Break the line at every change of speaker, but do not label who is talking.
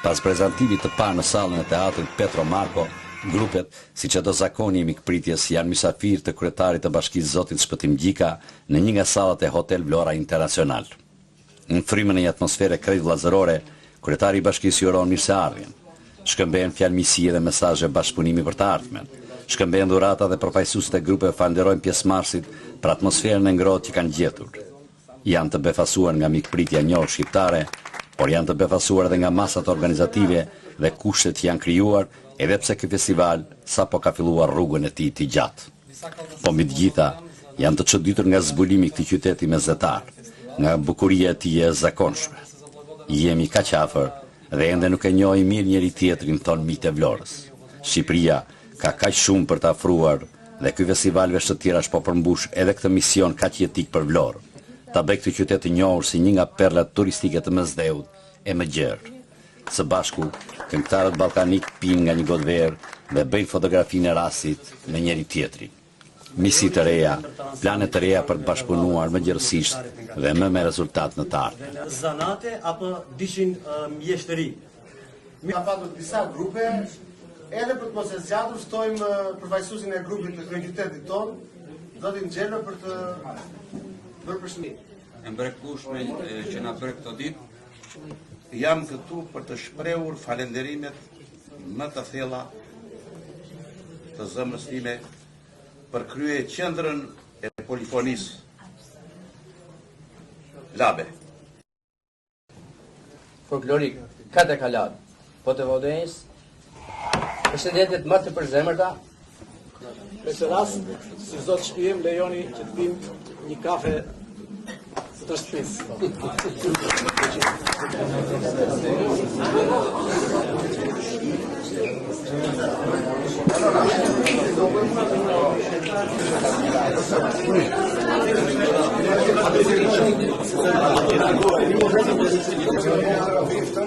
Pas prezantimit të parë në sallën e teatrit Petro Marko, grupet, si që do zakoni i mikpritjes, janë mysafir të kryetarit të bashkisë zotit Shpëtim Gjika në një nga sallat e Hotel Vlora Internacional. Në frymën e një atmosfere krejt vllazërore, kryetari i bashkisë ju uron mirëseardhjen. Shkëmbehen fjalëmisie dhe mesazhe bashkëpunimi për të ardhmen. Shkëmbehen dhurata dhe përfaqësuesit e grupeve falenderojnë pjesëmarrësit për atmosferën e ngrohtë që kanë gjetur. Janë të befasuar nga mikpritja e njohur shqiptare, por janë të befasuar edhe nga masat organizative dhe kushtet që janë krijuar, edhe pse ky festival sapo ka filluar rrugën e tij të gjatë. Po mbi të gjitha, janë të çuditur nga zbulimi i këtij qyteti mesatar, nga bukuria e tij e zakonshme. Jemi kaq afër dhe ende nuk e njohim mirë njëri tjetrin, thon miqtë e Vlorës. Shqipëria ka kaq shumë për të afruar dhe ky festival veç të tjerash po përmbush edhe këtë mision kaq jetik për Vlorën. Ta bëj këtë qytet të njohur si një nga perlat turistike të Mesdheut e më gjerë. Së bashku, këngëtarët ballkanik pinë nga një gotë verë dhe bëjnë fotografinë e rastit me njëri tjetrin. Misi të reja, plane të reja për të bashkëpunuar më gjërësisht dhe më me rezultat në të ardhmen.
Zanate apo dishin mjeshtëri?
Ka patur disa grupe, edhe për të mos e zgjatur, ftojmë përfaqësuesin e grupit të kryeqytetit tonë, zotin Xhelo për të bërë përshëndetje.
E mbrekëpueshme që na bëre këtë ditë.
Jam këtu për të shprehur falenderimet më të thella të zemrës time për krye qendrën e polifonisë Labe.
Folklorik, ka të kalat, po të vodejnës, përshëndetjet më të përzemërta.
Në këtë rast, si zot shpijem, lejoni që të pim një kafe të shtëpisë.